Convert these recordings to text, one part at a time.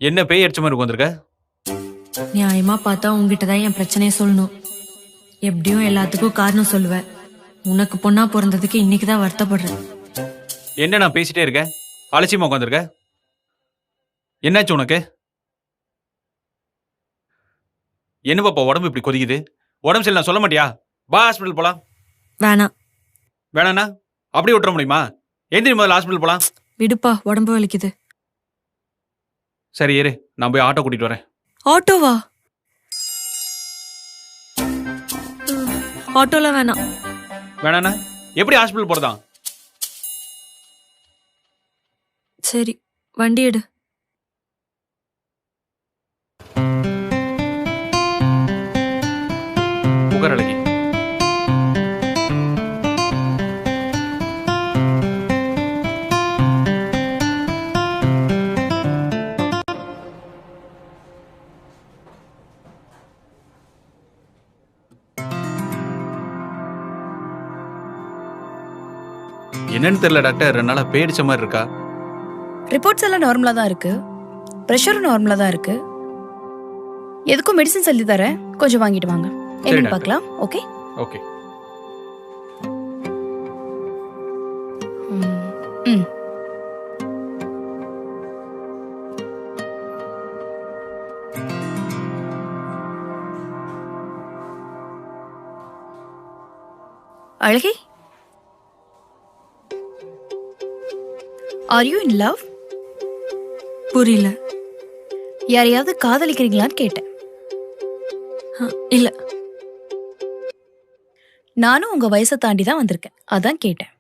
என்ன பேய் அடிச்ச மாதிரி உட்காந்துருக்க? நியாயமா பார்த்தா உங்ககிட்ட தான் என் பிரச்சனையை சொல்லணும். எப்படியும் எல்லாத்துக்கும் காரணம் சொல்லுவேன். உனக்கு பொண்ணா பிறந்ததுக்கு இன்னைக்குதான் வருத்தப்படுறேன். என்ன நான் பேசிட்டே இருக்கேன், அலட்சியமா உட்காந்துருக்க? என்னாச்சு உனக்கு? என்ன பாப்பா உடம்பு இப்படி கொதிக்குது? உடம்பு சரி நான் சொல்ல மாட்டியா? வா ஹாஸ்பிட்டல் போலாம். வேணாம். வேணாண்ணா அப்படியே விட்டுற முடியுமா? எந்திரி முதல்ல ஹாஸ்பிட்டல் போலாம். விடுப்பா, உடம்பு வலிக்குது. சரி இரு, நான் போய் ஆட்டோ கூட்டிட்டு வரேன். ஆட்டோவா? ஆட்டோல வேணாம். வேணாண்ணா எப்படி ஹாஸ்பிட்டல் போறதா? சரி, வண்டி எடு. புகார் அழகி. என்னன்னு தெரியல டாக்டர், 2 நாளா பேடிச்ச மாதிரி இருக்கா. ரிப்போர்ட்ஸ் எல்லாம் நார்மலா தான் இருக்கு, ப்ரெஷரும் நார்மலா தான் இருக்கு. எதுக்கும் மெடிசன் சொல்லி தரேன், கொஞ்சம் வாங்கிட்டு வாங்க. என்னன்னு பார்க்கலாம். Okay okay. அழகி, ஆர் யூ இன் லவ்? புரியல. யாரையாவது காதலிக்கிறீங்களான்னு கேட்டேன். இல்ல. நானும் உங்க வயசை தாண்டி தான் வந்திருக்கேன், அதான் கேட்டேன்.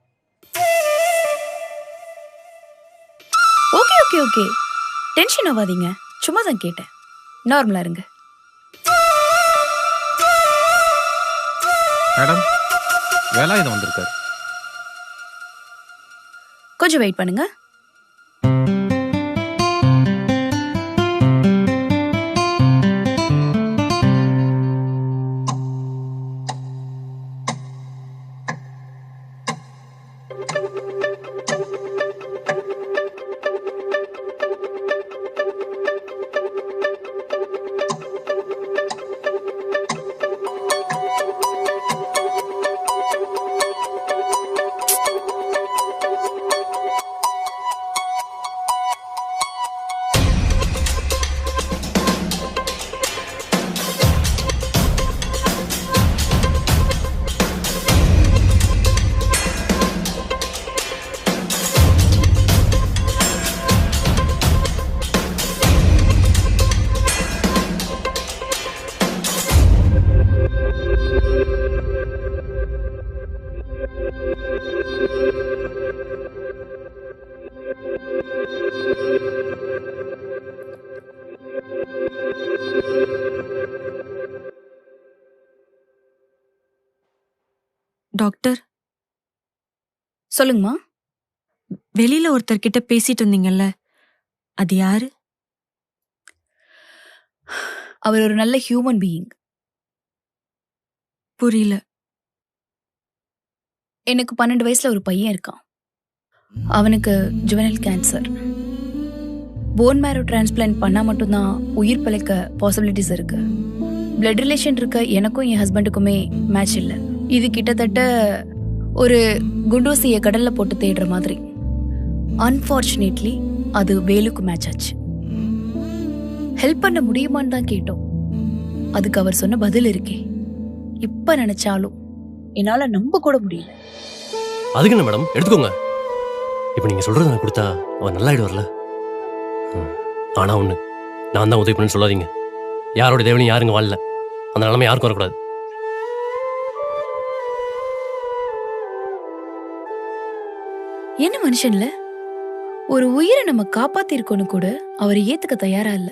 ஓகே ஓகே ஓகே, டென்ஷன் ஆகாதீங்க, சும்மா தான் கேட்டேன். நார்மலா இருங்க. மேடம், வேலாயுதம் வந்திருக்காரு. கொஞ்சம் வெயிட் பண்ணுங்க. டாக்டர், சொல்லுங்கம்மா. வெளியில ஒருத்தர்கிட்ட பேசிட்டு இருந்தீங்கல்ல, அது யாரு? அவர் ஒரு நல்ல ஹியூமன் பீயிங். புரியல. எனக்கு 12 வயசுல ஒரு பையன் இருக்கான். அவனுக்கு ஜுவனல் கேன்சர். போன் மேரோ டிரான்ஸ்பிளான்ட் பண்ணா மட்டும்தான் உயிர் பிழைக்க பாசிபிலிட்டிஸ் இருக்கு. பிளட் ரிலேஷன் இருக்க எனக்கும் என் ஹஸ்பண்டுக்குமே மேட்ச் இல்லை. இது கிட்டத்தட்ட ஒரு குண்டூசியை கடல்ல போட்டு தேடுற மாதிரி. அன்பார்ச்சுனேட்லி அது வேலுக்கு மேட்ச் ஆச்சு. ஹெல்ப் பண்ண முடியுமான்னு தான் கேட்டோம். அதுக்கு அவர் சொன்ன பதில் இருக்கே, இப்ப நினைச்சாலும் என்னால நம்ப கூட முடியல. அதுக்கு என்ன மேடம், எடுத்துக்கோங்க. இப்ப நீங்க சொல்றது நான் கொடுத்தா அவர் நல்லாயிடுவார்ல. ஆனா ஒண்ணு, நான் தான் உதவி பண்ணு சொல்லாதீங்க. யாரோட தேவனையும் யாருங்க வாழல, அந்த நிலைமை யாருக்கும் வரக்கூடாது. என்ன மனுஷன்ல, ஒரு உயிரை நம்ம காப்பாத்திருக்கோன்னு கூட அவர் ஏத்துக்க தயாரா இல்ல.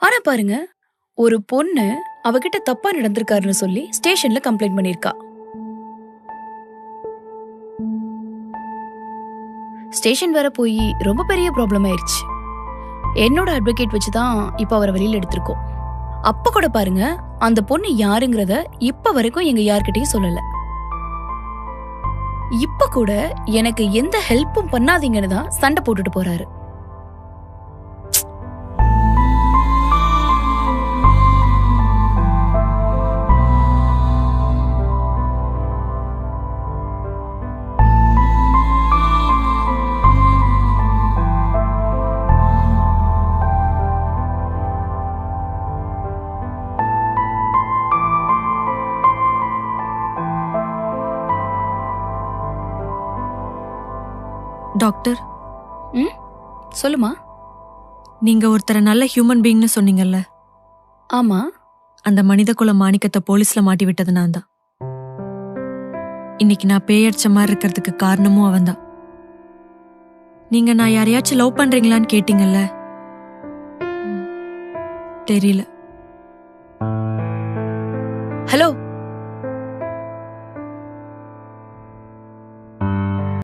ஆனா பாருங்க, ஒரு பொண்ணு அவகிட்ட தப்பா நடந்திருக்காருன்னு சொல்லி ஸ்டேஷன்ல கம்ப்ளைண்ட் பண்ணிருக்கா. ஸ்டேஷன் வர போய் ரொம்ப பெரிய ப்ராப்ளம் ஆயிடுச்சு. என்னோட அட்வொகேட் வச்சுதான் இப்ப அவரை வெளியில எடுத்திருக்கோம். அப்ப கூட பாருங்க, அந்த பொண்ணு யாருங்கிறத இப்ப வரைக்கும் எங்க யார்கிட்டயும் சொல்லல. இப்ப கூட எனக்கு எந்த ஹெல்ப்பும் பண்ணாதீங்கன்னு தான் சண்டை போட்டுட்டு போறாரு. டாக்டர், ம் சொல்லுமா. நீங்க ஒருத்தரை நல்ல ஹியூமன் பீயிங்னு சொன்னீங்கல்ல, ஆமா. அந்த மனித குல மாணிக்கத்தை போலீஸ்ல மாட்டி விட்டது நான் தான். இன்னைக்கு நான் பேயடிச்ச மாதிரி இருக்கிறதுக்கு காரணமும் அவன்தான். நீங்க நான் யாரையாச்சும் லவ் பண்றீங்களான்னு கேட்டீங்கல்ல, தெரியல.